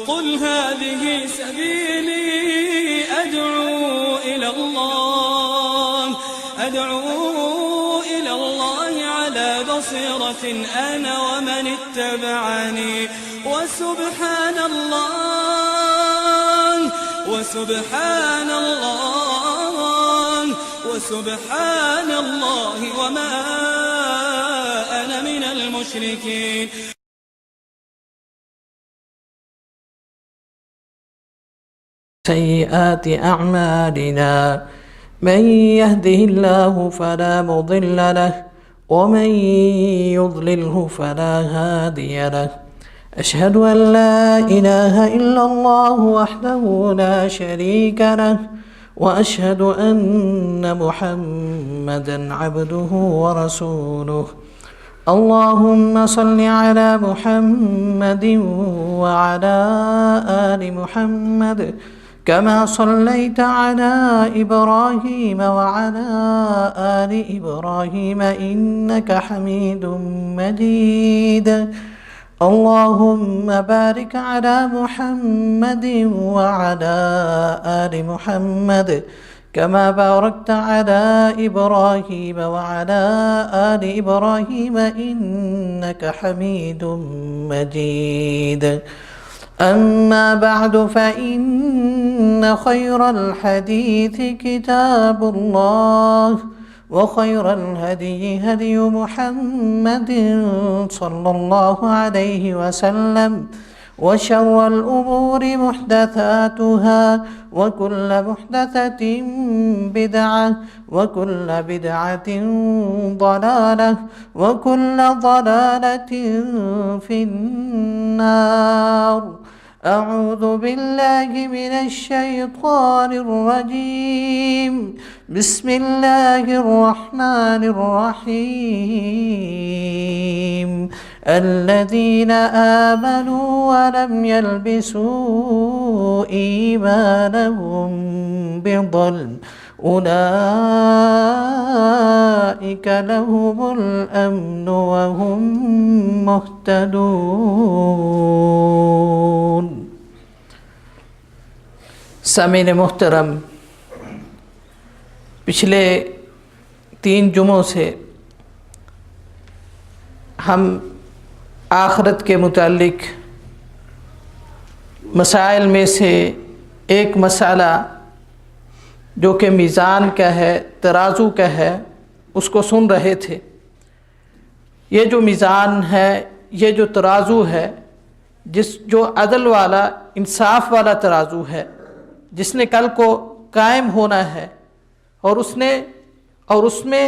قل هذه سبيلي أدعو إلى الله على بصيرة أنا ومن اتبعني وسبحان الله وما أنا من المشركين. سيئات أعمالنا من يهده الله فلا مضل له ومن يضلله فلا هادي له. أشهد أن لا إله إلا الله وحده لا شريك له وأشهد أن محمدا عبده ورسوله. اللهم صل على محمد وعلى آل محمد كما صليت على إبراهيم وعلى آل إبراهيم إنك حميد مجيد. اللهم بارك على محمد وعلى آل محمد كما باركت على إبراهيم وعلى آل إبراهيم إنك حميد مجيد. أما بعد فإن خير الحديث كتاب الله وخير الهدي هدي محمد صلى الله عليه وسلم وشر الأمور محدثاتها وكل محدثة بدعة وكل بدعة ضلالة وكل ضلالة في النار. أعوذ بالله من الشيطان الرجيم. بسم الله الرحمن الرحيم. الذين آمنوا ولم يلبسوا إيمانهم بظلم أولئك لهم الأمن وهم مهتدون. سامعین محترم، پچھلے 3 جمعوں سے ہم آخرت کے متعلق مسائل میں سے ایک مسئلہ جو کہ میزان کا ہے، ترازو کا ہے، اس کو سن رہے تھے. یہ جو میزان ہے، یہ جو ترازو ہے، جو عدل والا، انصاف والا ترازو ہے، جس نے کل کو قائم ہونا ہے، اور اس میں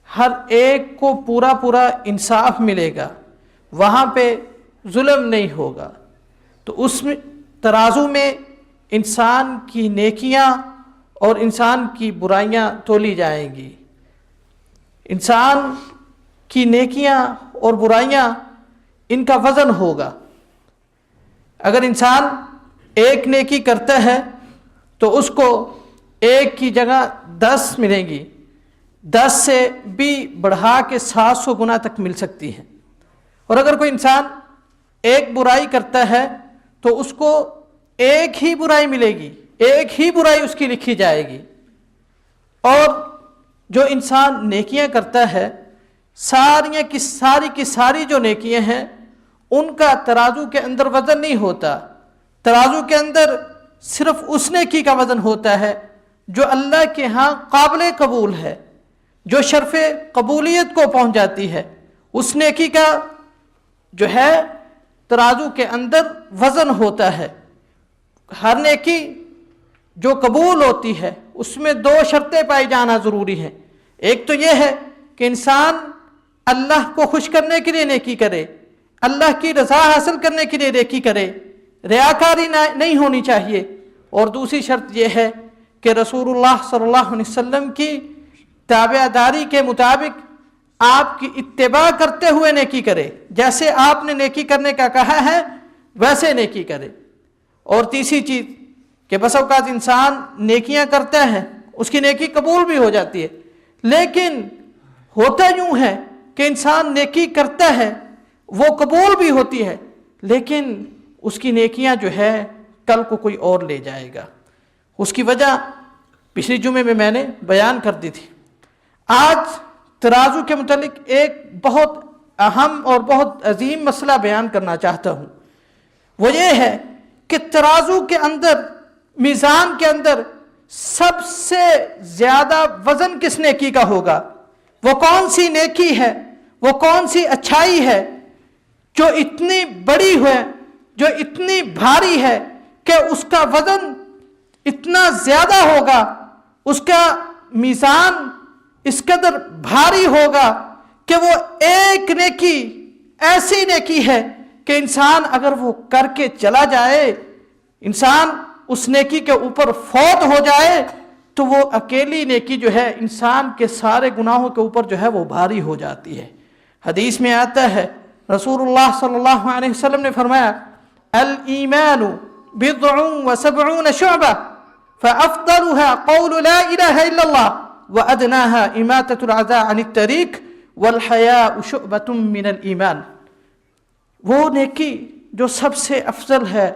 ہر ایک کو پورا انصاف ملے گا، وہاں پہ ظلم نہیں ہوگا. تو اس ترازو میں انسان کی نیکیاں اور انسان کی برائیاں تولی جائیں گی. انسان کی نیکیاں اور برائیاں، ان کا وزن ہوگا. اگر انسان ایک نیکی کرتا ہے تو اس کو ایک کی جگہ 10 ملیں گی، 10 سے بھی بڑھا کے 700 گنا تک مل سکتی ہے. اور اگر کوئی انسان ایک برائی کرتا ہے تو اس کو ایک ہی برائی ملے گی، ایک ہی برائی اس کی لکھی جائے گی. اور جو انسان نیکیاں کرتا ہے، ساری کی ساری جو نیکیاں ہیں، ان کا ترازو کے اندر وزن نہیں ہوتا. ترازو کے اندر صرف اس نیکی کا وزن ہوتا ہے جو اللہ کے ہاں قابل قبول ہے، جو شرف قبولیت کو پہنچ جاتی ہے. اس نیکی کا جو ہے ترازو کے اندر وزن ہوتا ہے. ہر نیکی جو قبول ہوتی ہے اس میں 2 شرطیں پائی جانا ضروری ہے. ایک تو یہ ہے کہ انسان اللہ کو خوش کرنے کے لیے نیکی کرے، اللہ کی رضا حاصل کرنے کے لیے نیکی کرے، ریاکاری نہیں ہونی چاہیے. اور دوسری شرط یہ ہے کہ رسول اللہ صلی اللہ علیہ وسلم کی تابعداری کے مطابق آپ کی اتباع کرتے ہوئے نیکی کرے، جیسے آپ نے نیکی کرنے کا کہا ہے ویسے نیکی کرے. اور تیسری چیز کہ بس اوقات انسان نیکیاں کرتا ہے، اس کی نیکی قبول بھی ہو جاتی ہے، لیکن ہوتا یوں ہے کہ انسان نیکی کرتا ہے، وہ قبول بھی ہوتی ہے، لیکن اس کی نیکیاں جو ہے کل کو کوئی اور لے جائے گا۔ اس کی وجہ پچھلی جمعے میں نے بیان کر دی تھی۔ آج ترازو کے متعلق ایک بہت اہم اور بہت عظیم مسئلہ بیان کرنا چاہتا ہوں۔ وہ یہ ہے کہ ترازو کے اندر، میزان کے اندر سب سے زیادہ وزن کس نیکی کا ہوگا؟ وہ کون سی نیکی ہے، وہ کون سی اچھائی ہے جو اتنی بڑی ہے، جو اتنی بھاری ہے کہ اس کا وزن اتنا زیادہ ہوگا، اس کا میزان اس قدر بھاری ہوگا کہ وہ ایک نیکی ایسی نیکی ہے کہ انسان اگر وہ کر کے چلا جائے، انسان اس نیکی کے اوپر فوت ہو جائے، تو وہ اکیلی نیکی جو ہے انسان کے سارے گناہوں کے اوپر جو ہے وہ بھاری ہو جاتی ہے۔ حدیث میں آتا ہے، رسول اللہ صلی اللہ علیہ وسلم نے فرمایا، الایمان بضع وسبعون شعبہ فافضلها قول لا الہ الا اللہ وادناها اماتۃ العزاء عن الطریق والحیاء شعبۃ من الایمان۔ وہ نیکی جو سب سے افضل ہے،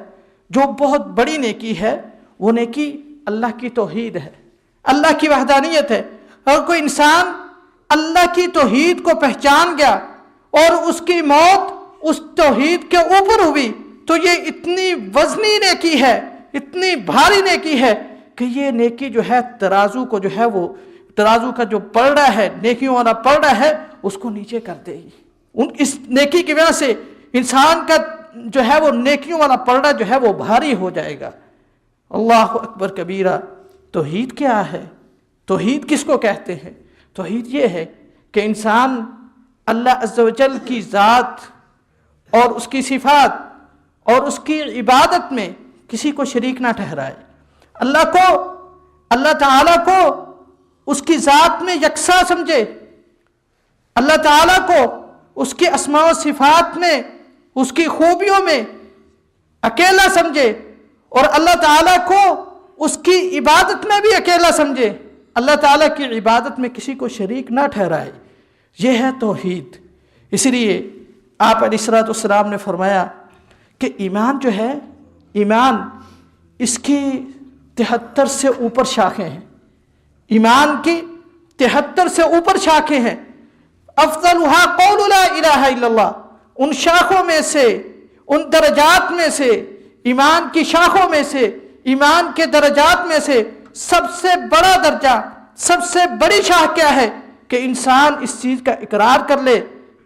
جو بہت بڑی نیکی ہے، وہ نیکی اللہ کی توحید ہے، اللہ کی وحدانیت ہے۔ اور کوئی انسان اللہ کی توحید کو پہچان گیا اور اس کی موت اس توحید کے اوپر ہوئی، تو یہ اتنی وزنی نیکی ہے، اتنی بھاری نیکی ہے کہ یہ نیکی جو ہے ترازو کو جو ہے وہ ترازو کا جو پلڑا ہے، نیکیوں والا پلڑا ہے، اس کو نیچے کر دے گی۔ اس نیکی کی وجہ سے انسان کا جو ہے وہ نیکیوں والا پلڑا جو ہے وہ بھاری ہو جائے گا۔ اللہ اکبر کبیرہ۔ توحید کیا ہے؟ توحید کس کو کہتے ہیں؟ توحید یہ ہے کہ انسان اللہ عز و جل کی ذات اور اس کی صفات اور اس کی عبادت میں کسی کو شریک نہ ٹھہرائے، اللہ تعالیٰ کو اس کی ذات میں یکساں سمجھے، اللہ تعالیٰ کو اس کی اسماء و صفات میں، اس کی خوبیوں میں اکیلا سمجھے، اور اللہ تعالیٰ کو اس کی عبادت میں بھی اکیلا سمجھے، اللہ تعالیٰ کی عبادت میں کسی کو شریک نہ ٹھہرائے۔ یہ ہے توحید۔ اس لیے آپ علیہ الصلوۃ والسلام نے فرمایا کہ ایمان جو ہے، ایمان اس کی 73 سے اوپر شاخیں ہیں، ایمان کی 73 سے اوپر شاخیں ہیں۔ افضلها قول لا الہ الا اللہ، ان شاخوں میں سے، ان درجات میں سے، ایمان کی شاخوں میں سے، ایمان کے درجات میں سے سب سے بڑا درجہ، سب سے بڑی شاخ کیا ہے؟ کہ انسان اس چیز کا اقرار کر لے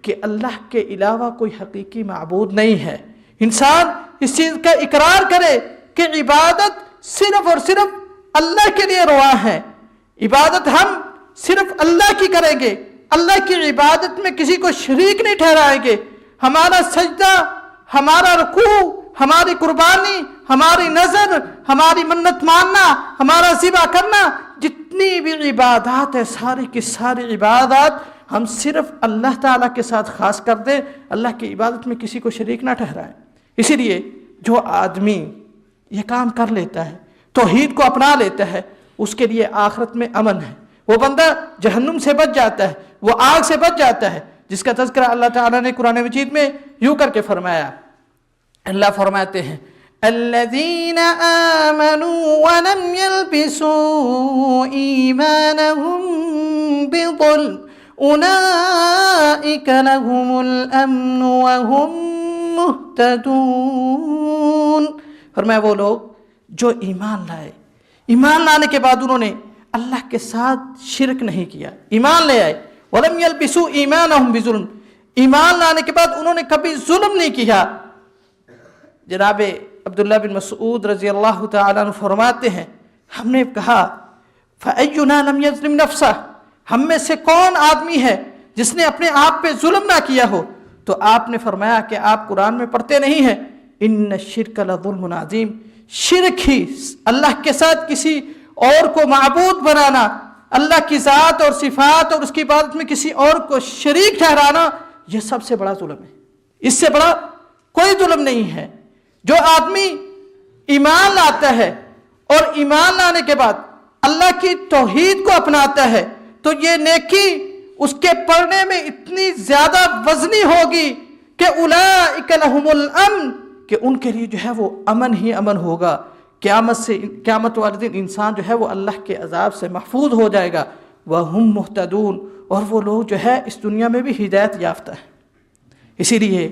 کہ اللہ کے علاوہ کوئی حقیقی معبود نہیں ہے۔ انسان اس چیز کا اقرار کرے کہ عبادت صرف اور صرف اللہ کے لیے روا ہے، عبادت ہم صرف اللہ کی کریں گے، اللہ کی عبادت میں کسی کو شریک نہیں ٹھہرائیں گے۔ ہمارا سجدہ، ہمارا رکوع، ہماری قربانی، ہماری نظر، ہماری منت ماننا، ہمارا ذبح کرنا، جتنی بھی عبادات ہے، ساری کی ساری عبادات ہم صرف اللہ تعالیٰ کے ساتھ خاص کر دیں، اللہ کی عبادت میں کسی کو شریک نہ ٹھہرائیں۔ اسی لیے جو آدمی یہ کام کر لیتا ہے، توحید کو اپنا لیتا ہے، اس کے لیے آخرت میں امن ہے۔ وہ بندہ جہنم سے بچ جاتا ہے، وہ آگ سے بچ جاتا ہے، جس کا تذکرہ اللہ تعالیٰ نے قرآن مجید میں یوں کر کے فرمایا۔ اللہ فرماتے ہیں، الذین آمنوا ولم يلبسوا ایمانهم بظلم اولئک لهم الامن وهم مہتدون۔ فرمایا وہ لوگ جو ایمان لائے، ایمان لانے کے بعد انہوں نے اللہ کے ساتھ شرک نہیں کیا، ایمان لے آئے، وَلَمْ يَلْبِسُوا إِيمَانَهُمْ بِظُلْمٍ، ایمان لانے کے بعد انہوں نے کبھی ظلم نہیں کیا۔ جناب عبداللہ بن مسعود رضی اللہ تعالیٰ عنہ فرماتے ہیں، ہم نے کہا فَأَيُّنَا لَمْ يَظْلِمْ نَفْسَهُ، ہم میں سے کون آدمی ہے جس نے اپنے آپ پہ ظلم نہ کیا ہو؟ تو آپ نے فرمایا کہ آپ قرآن میں پڑھتے نہیں ہیں، إِنَّ الشِّرْكَ لَظُلْمٌ عَظِيمٌ، شرک ہی اللہ کے ساتھ کسی اور کو معبود بنانا، اللہ کی ذات اور صفات اور اس کی عبادت میں کسی اور کو شریک ٹھہرانا، یہ سب سے بڑا ظلم ہے، اس سے بڑا کوئی ظلم نہیں ہے۔ جو آدمی ایمان لاتا ہے اور ایمان لانے کے بعد اللہ کی توحید کو اپناتا ہے، تو یہ نیکی اس کے پڑھنے میں اتنی زیادہ وزنی ہوگی کہ اولئک لہم الامن، کہ ان کے لیے جو ہے وہ امن ہی امن ہوگا، قیامت والے دن انسان جو ہے وہ اللہ کے عذاب سے محفوظ ہو جائے گا۔ وَهُمْ مُهْتَدُونَ، اور وہ لوگ جو ہے اس دنیا میں بھی ہدایت یافتہ ہے۔ اسی لیے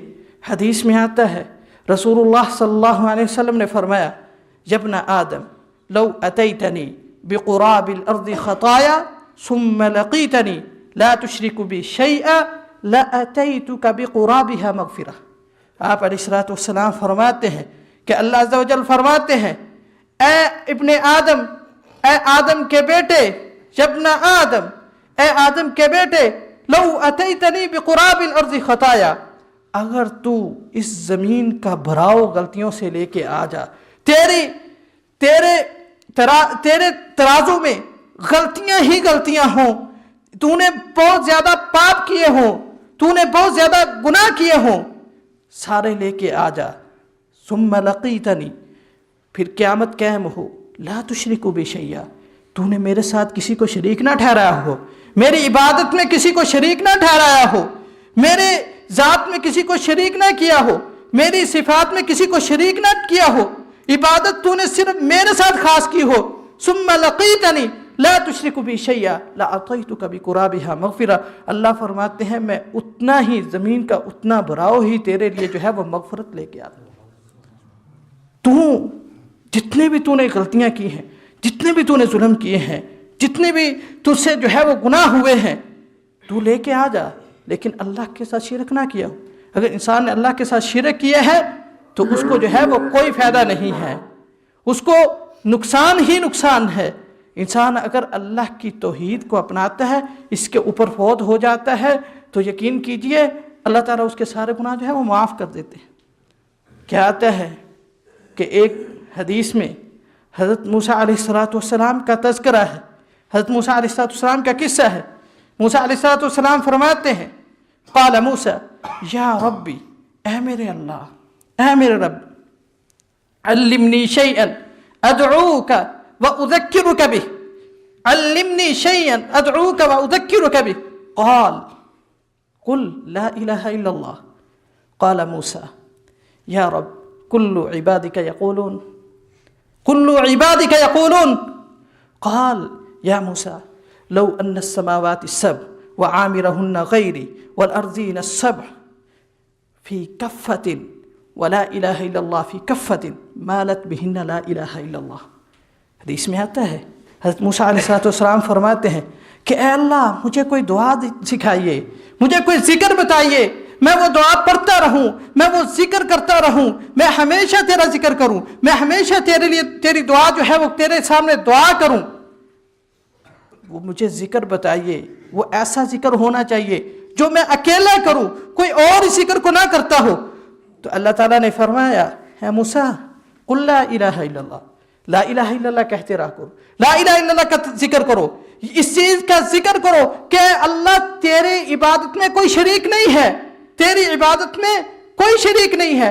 حدیث میں آتا ہے، رسول اللہ صلی اللہ علیہ وسلم نے فرمایا، یبن آدم لو اتیتنی بقراب الارض خطایا ثم لقیتنی لا تشرک بی شیئا لاتیتک بقرابها مغفرہ۔ آپ علیہ السلام فرماتے ہیں کہ اللہ عز و جل فرماتے ہیں، اے ابن آدم، اے آدم کے بیٹے، یبن آدم، اے آدم کے بیٹے، لو اتیتنی بقراب الارض خطایا، اگر تو اس زمین کا بھراؤ غلطیوں سے لے کے آ جا، تیرے ترازو میں غلطیاں ہی غلطیاں ہوں، تو نے بہت زیادہ پاپ کیے ہوں، تو نے بہت زیادہ گناہ کیے ہوں، سارے لے کے آ جا، ثم لقیتنی، پھر قیامت قائم ہو، لا تشرک بی شیئا، تو نے میرے ساتھ کسی کو شریک نہ ٹھہرایا ہو، میری عبادت میں کسی کو شریک نہ ٹھہرایا ہو، میرے ذات میں کسی کو شریک نہ کیا ہو، میری صفات میں کسی کو شریک نہ کیا ہو، عبادت تو نے صرف میرے ساتھ خاص کی ہو، ثم لقیتنی لا تشرک بی شیئا لأعطیتک بقرابها مغفرہ۔ اللہ فرماتے ہیں میں اتنا ہی زمین کا اتنا بھراؤ ہی تیرے لیے جو ہے وہ مغفرت لے کے آتا ہوں۔ جتنے بھی تو نے غلطیاں کی ہیں، جتنے بھی تو نے ظلم کیے ہیں، جتنے بھی تجھ سے جو ہے وہ گناہ ہوئے ہیں، تو لے کے آ جا، لیکن اللہ کے ساتھ شرک نہ کیا ہو۔ اگر انسان نے اللہ کے ساتھ شرک کیا ہے تو اس کو جو ہے وہ کوئی فائدہ نہیں ہے، اس کو نقصان ہی نقصان ہے۔ انسان اگر اللہ کی توحید کو اپناتا ہے، اس کے اوپر فوت ہو جاتا ہے، تو یقین کیجئے اللہ تعالیٰ اس کے سارے گناہ جو ہے وہ معاف کر دیتے ہیں۔ کیا آتا ہے کہ ایک حدیث میں حضرت موسیٰ علیہ السلام کا تذکرہ ہے، حضرت موسیٰ علیہ السلام کا قصہ ہے۔ موسیٰ علیہ السلام فرماتے ہیں، قال موسیٰ یا ربی، اے میرے اللہ، اے میرے رب، علمنی شیئا ادعوک واذکرک بہ، علمنی شیئا ادعوک واذکرک بہ، قال قل لا الہ الا اللہ۔ قال موسیٰ یا رب کل عبادک یقولون، کل عبادک یقولون۔ قال یا موسیٰ لو ان السماوات السبع وعامرهن غیری والارضین السبع فی کفۃ ولا الہ الا اللہ فی کفۃ مالت بہن لا الہ الا اللہ۔ حدیث میں آتا ہے حضرت موسیٰ علیہ السلام فرماتے ہیں کہ اے اللہ مجھے کوئی دعا سکھائیے، مجھے کوئی ذکر بتائیے، میں وہ دعا پڑھتا رہوں، میں وہ ذکر کرتا رہوں، میں ہمیشہ تیرا ذکر کروں، میں ہمیشہ تیرے لیے تیری دعا جو ہے وہ تیرے سامنے دعا کروں۔ وہ مجھے ذکر بتائیے، وہ ایسا ذکر ہونا چاہیے جو میں اکیلا کروں، کوئی اور اس ذکر کو نہ کرتا ہو۔ تو اللہ تعالیٰ نے فرمایا اے موسیٰ قل لا الہ الا اللہ، لا الہ الا اللہ کہتے رہا کرو، لا الہ الا اللہ کا ذکر کرو، اس چیز کا ذکر کرو کہ اللہ تیری عبادت میں کوئی شریک نہیں ہے، تیری عبادت میں کوئی شریک نہیں ہے،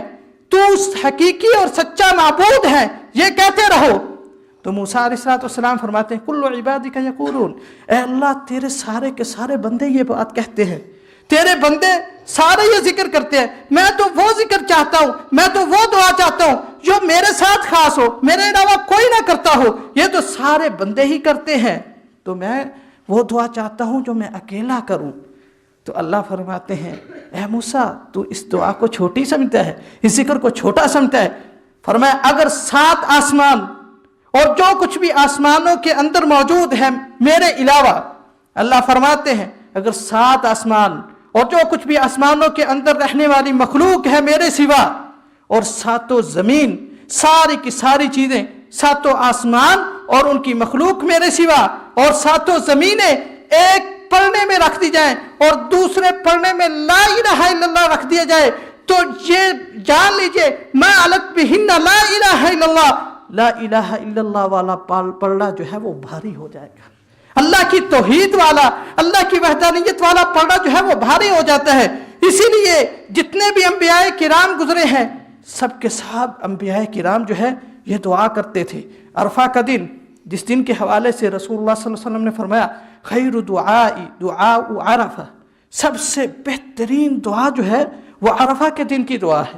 تو حقیقی اور سچا معبود ہے، یہ کہتے رہو۔ تو موسیٰ علیہ السلام فرماتے ہیں کل عبادک یقولون، اے اللہ تیرے سارے کے سارے بندے یہ بات کہتے ہیں، تیرے بندے سارے یہ ذکر کرتے ہیں، میں تو وہ ذکر چاہتا ہوں، میں تو وہ دعا چاہتا ہوں جو میرے ساتھ خاص ہو، میرے علاوہ کوئی نہ کرتا ہو، یہ تو سارے بندے ہی کرتے ہیں، تو میں وہ دعا چاہتا ہوں جو میں اکیلا کروں۔ تو اللہ فرماتے ہیں اے موسیٰ تو اس دعا کو چھوٹی سمجھتا ہے، اس ذکر کو چھوٹا سمجھتا ہے۔ فرمایا اگر 7 آسمان اور جو کچھ بھی آسمانوں کے اندر موجود ہے میرے علاوہ، اللہ فرماتے ہیں اگر 7 آسمان اور جو کچھ بھی آسمانوں کے اندر رہنے والی مخلوق ہے میرے سوا، اور 7 زمین، ساری کی ساری چیزیں، 7 آسمان اور ان کی مخلوق میرے سوا، اور 7 زمینیں ایک پڑھنے میں رکھ دی جائیں اور دوسرے پڑھنے میں لا الہ الا اللہ رکھ دیا جائے، تو یہ جان لیجئے ما علت بہن لا الہ الا اللہ، لا الہ الا اللہ والا پڑھنا جو ہے وہ بھاری ہو جائے گا، اللہ کی توحید والا، اللہ کی وحدانیت والا پڑھنا جو ہے وہ بھاری ہو جاتا ہے۔ اسی لیے جتنے بھی انبیاء کرام گزرے ہیں، سب کے سب انبیاء کرام جو ہے یہ دعا کرتے تھے۔ عرفہ کا دن، جس دن کے حوالے سے رسول اللہ صلی اللہ علیہ وسلم نے فرمایا خیر دعائی دعاء عرفہ، سب سے بہترین دعا جو ہے وہ عرفہ کے دن کی دعا ہے۔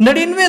99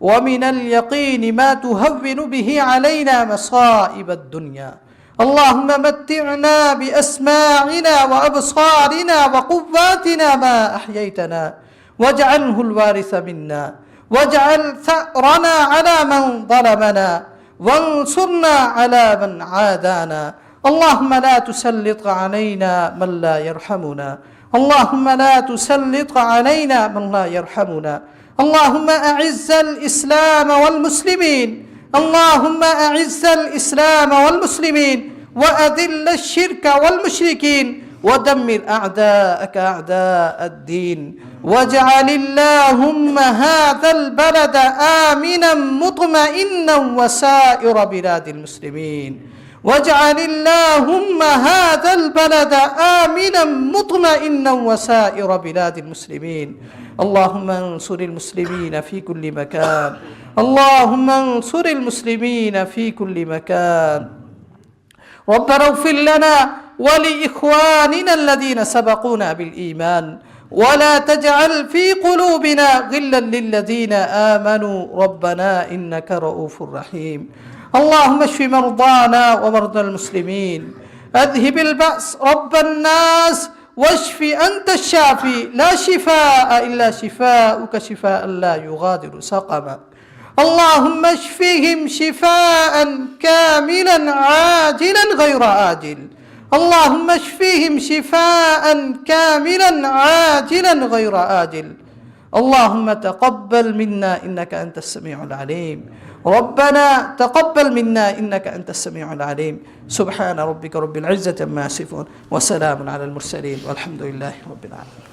ومن اليقين ما تهون به علينا مصائب الدنيا। اللهم متعنا بأسماعنا وأبصارنا وقواتنا ما أحييتنا واجعله الوارث منا واجعل ثأرنا على من ظلمنا وانصرنا على من عادانا. اللهم لا تسلط علينا من لا يرحمنا، اللهم لا تسلط علينا من لا يرحمنا. اللهم أعز الإسلام والمسلمين، اللهم أعز الإسلام والمسلمين وأذل الشرك والمشركين ودمر أعداءك أعداء الدين. واجعل اللهم هذا البلد آمنا مطمئنا وسائر بلاد المسلمين. واجعل اللهم هذا البلد آمنا مطمئنا وسائر بلاد المسلمين. اللهم انصر المسلمين في كل مكان، اللهم انصر المسلمين في كل مكان. ربنا اغفر لنا ولإخواننا الذين سبقونا بالإيمان ولا تجعل في قلوبنا غلا للذين آمنوا ربنا إنك رؤوف رحيم. اللهم اشف مرضانا ومرضى المسلمين، أذهب البأس رب الناس واشف أنت الشافي، لا شفاء إلا شفاؤك شفاء لا يغادر سقما. اللهم اشفهم شفاء كاملا عاجلا غير آجل. اللهم اشفهم شفاء كاملا عاجلا غير آجل. اللهم تقبل منا إنك أنت السميع العليم. ربنا تقبل منا إنك أنت السميع العليم. سبحان ربك رب العزة عما يصفون وسلام على المرسلين والحمد لله رب العالمين.